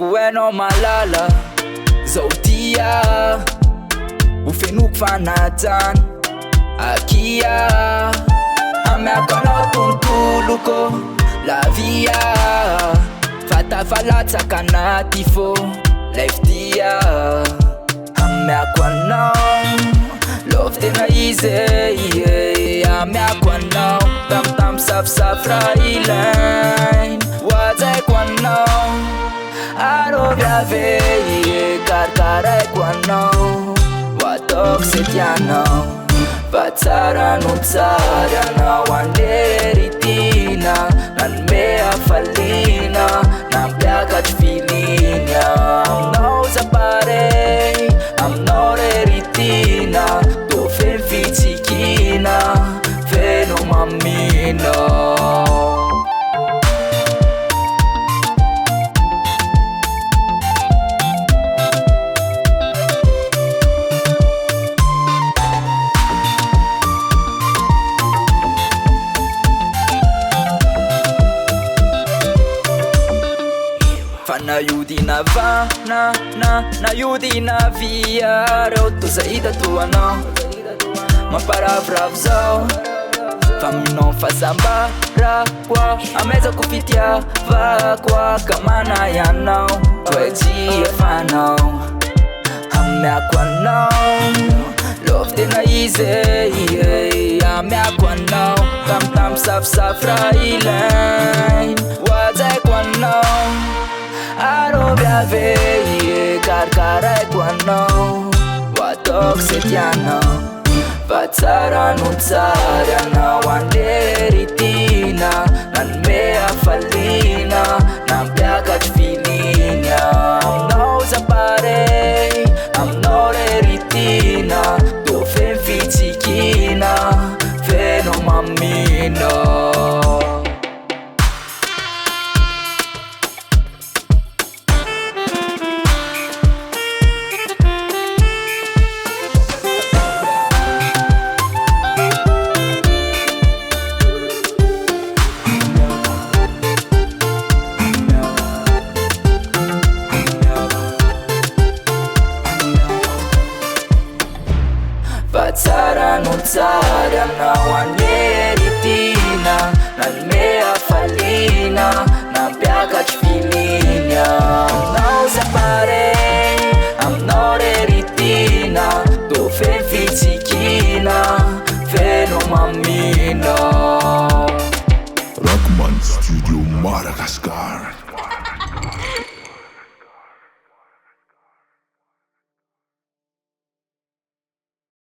Tiako hainao malala zao tia ho fenoko fanajany akia amiako anao tontoloko lavia fatafalatsaka anaty fô laifitia amiako anao love tena izy amiako anao tamtam safisafy raha ilainy hoajaiko anao arovy ave karikaraiko anao hoataoko se tianao fa tsara no tsara anao anderitina nanome hafaliana nampiakatry filiny aminao zapare aminao reritina tô feno fitsikina feno mamina Fanayodina va nayodina via reo tô zaida toanao mamparavoravo zao fa minao fazambarakoa amezako fitiavakoa kamana ianao toetiefanao amiako anao love tena izy amiako anao tamtam safisafy raha ilainy hoajaiko anao arovy ave karikaraiko anao hoataoko se tianao fa tsara no tsara anao anderitina nanome hafaliana nampiakatry filiny aminao zapare aminao reritina tô feno fitsikina feno mamina Tsara no tsara anao anderitina nanome hafaliana nampiakatry filiny aminao zapare aminao reritina tô feno fitsikina feno mamina Rockman Studio Madagascar.